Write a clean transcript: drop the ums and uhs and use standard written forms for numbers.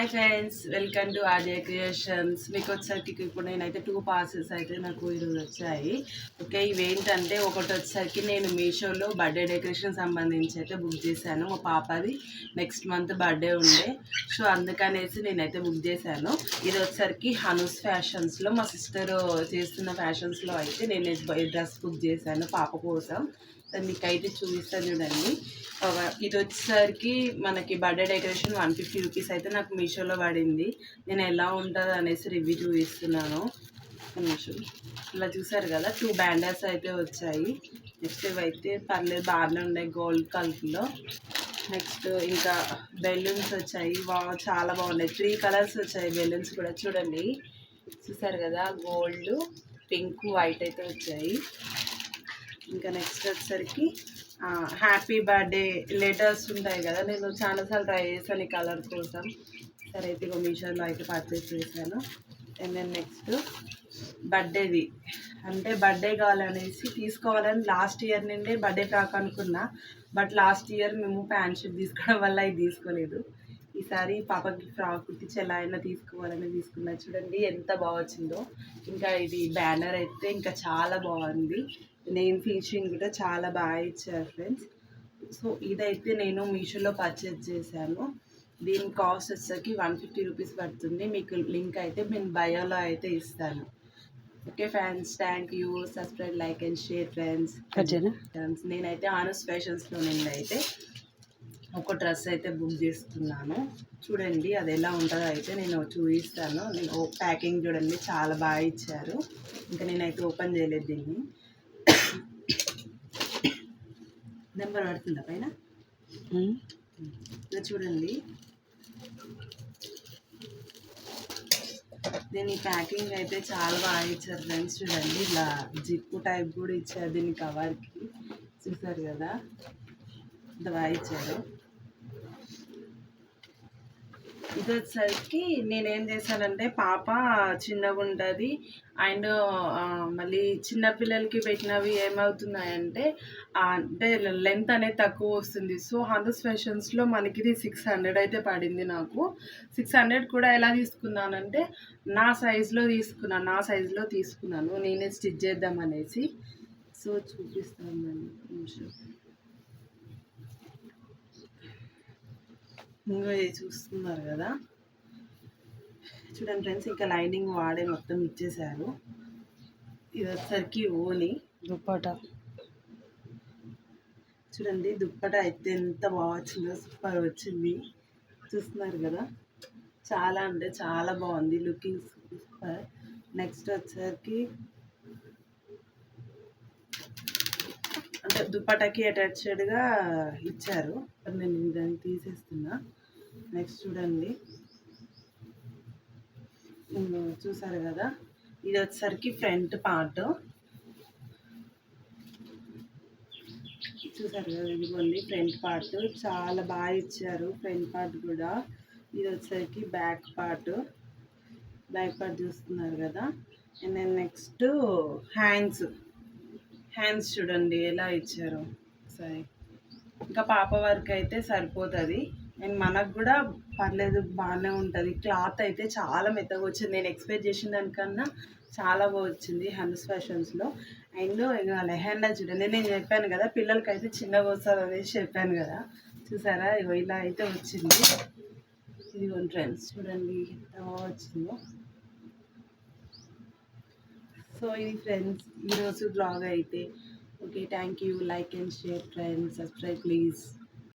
Hi friends, welcome to RJ creations. మీకు వచ్చేసరికి ఇప్పుడు నేనైతే 2 పార్సెల్స్ అయితే నాకు ఈరోజు వచ్చాయి. ఓకే, ఇవేంటంటే ఒకటి వచ్చేసరికి నేను మీషోలో బర్త్డే డెకరేషన్ సంబంధించి అయితే బుక్ చేశాను. మా పాపది నెక్స్ట్ మంత్ బర్త్డే ఉండే, సో అందుకనేసి నేనైతే బుక్ చేశాను. ఇది వచ్చేసరికి హనుస్ ఫ్యాషన్స్లో మా సిస్టర్ చేస్తున్న ఫ్యాషన్స్లో అయితే నేను డ్రెస్ బుక్ చేశాను పాప కోసం. మీకైతే చూపిస్తాను చూడండి. ఇది వచ్చేసరికి మనకి బర్త్డే డెకరేషన్ 150 రూపీస్ అయితే నాకు మీషోలో పడింది. నేను ఎలా ఉంటుంది అనేసి రివ్యూ చూపిస్తున్నాను. మీషో ఇలా చూసారు కదా, 2 బ్యాండర్స్ అయితే వచ్చాయి. నెక్స్ట్ ఇవైతే పర్లేదు బాగానే ఉన్నాయి గోల్డ్ కలర్లో. నెక్స్ట్ ఇంకా బెలూన్స్ వచ్చాయి, చాలా బాగున్నాయి. 3 కలర్స్ వచ్చాయి బెలూన్స్ కూడా, చూడండి చూసారు కదా, గోల్డ్, పింక్, వైట్ అయితే వచ్చాయి. ఇంకా నెక్స్ట్ వచ్చేసరికి హ్యాపీ బర్త్డే లెటర్స్ ఉంటాయి కదా, నేను చాలాసార్లు ట్రై చేశాను ఈ కలర్ కోసం. సరే అయితే ఇక మీషోలో అయితే పర్చేస్ చేశాను. అండ్ దెన్ నెక్స్ట్ బర్త్డేది, అంటే బర్త్డే కావాలనేసి తీసుకోవాలని లాస్ట్ ఇయర్ నుండే బర్త్డే ఫ్రాక్ అనుకున్నా. బట్ లాస్ట్ ఇయర్ మేము ప్యాంట్ షర్ట్ తీసుకోవడం వల్ల ఇది తీసుకోలేదు. ఈసారి పాపకి ఫ్రాక్ కుట్టించి ఎలా అయినా తీసుకోవాలని తీసుకున్నా. చూడండి ఎంత బాగా వచ్చిందో. ఇంకా ఇది బ్యానర్ అయితే ఇంకా చాలా బాగుంది. నేమ్ ఫినిషింగ్ కూడా చాలా బాగా ఇచ్చారు ఫ్రెండ్స్. సో ఇదైతే నేను మీషోలో పర్చేజ్ చేశాను. దీని కాస్ట్ వచ్చేసరికి 150 రూపీస్ పడుతుంది. మీకు లింక్ అయితే నేను బయోలో అయితే ఇస్తాను. Okay friends, thank you. Subscribe, like and share friends. నేనైతే ఆనస్ ఫ్యాషన్స్లో నుండి అయితే ఒక డ్రెస్ అయితే బుక్ చేస్తున్నాను. చూడండి అది ఎలా ఉంటుందో అయితే నేను చూపిస్తాను. నేను ప్యాకింగ్ చూడండి చాలా బాగా ఇచ్చారు. ఇంకా నేనైతే ఓపెన్ చేయలేదు దీన్ని. నెంబర్ పడుతుందా పైన? ఇలా చూడండి, దీని ప్యాకింగ్ అయితే చాలా బాగా ఇచ్చారు ఫ్రెండ్స్. చూడండి ఇలా జిప్పు టైప్ కూడా ఇచ్చారు దీని కవర్కి, చూసారు కదా ఇంత బాగా ఇచ్చారు. ఇది వచ్చేసరికి నేనేం చేశానంటే, పాప చిన్నగా ఉంటుంది అండ్ మళ్ళీ చిన్నపిల్లలకి పెట్టినవి ఏమవుతున్నాయంటే అంటే లెంత్ అనేది తక్కువ వస్తుంది. సో హండ్రెడ్ ఫ్యాషన్స్లో మనకి ఇది 600 అయితే పడింది నాకు. 600 కూడా ఎలా తీసుకున్నానంటే నా సైజులో తీసుకున్నాను, నేనే స్టిచ్ చేద్దామనేసి. సో చూపిస్తాను నిమిషం. ఇంకా చూస్తున్నారు కదా, చూడండి ఫ్రెండ్స్, ఇంకా లైనింగ్ వాడే మొత్తం ఇచ్చేసారు. ఇది వచ్చేసరికి ఓని దుప్పట. చూడండి దుప్పట అయితే ఎంత బాగా వచ్చిందో, సూపర్ వచ్చింది. చూస్తున్నారు కదా, చాలా అంటే చాలా బాగుంది, లుకింగ్ సూపర్. నెక్స్ట్ వచ్చేసరికి అంటే దుప్పటకి అటాచ్డ్గా ఇచ్చారు. నేను దాన్ని తీసేస్తున్నా. నెక్స్ట్ చూడండి, చూసారు కదా, ఇది వచ్చేసరికి ఫ్రంట్ పార్ట్. చూసారు కదా, ఇదిగోండి ఫ్రంట్ పార్ట్, చాలా బాగా ఇచ్చారు ఫ్రంట్ పార్ట్ కూడా. ఇది వచ్చేసరికి బ్యాక్ పార్ట్ చూస్తున్నారు కదా. అండ్ దెన్ నెక్స్ట్ హ్యాండ్స్ చూడండి ఎలా ఇచ్చారు. సరే, ఇంకా పాప వరకు అయితే సరిపోతుంది అండ్ మనకు కూడా పర్లేదు, బాగానే ఉంటుంది. క్లాత్ అయితే చాలా మెత్తగా వచ్చింది, నేను ఎక్స్పెక్ట్ చేసిన దానికన్నా చాలా బాగా వచ్చింది హండ్స్ ఫ్యాషన్స్లో. అండ్ ఇక లెహెంగా చూడండి, నేను చెప్పాను కదా పిల్లలకి అయితే చిన్నగా వస్తుంది అనేసి చెప్పాను కదా, చూసారా ఇలా అయితే వచ్చింది. ఇది ఫ్రెండ్స్ చూడండి ఎంత బాగా వచ్చిందో. సో ఇది ఫ్రెండ్స్ ఈరోజు బ్లాగ్ అయితే. Okay, thank you. Like and share friends, subscribe please.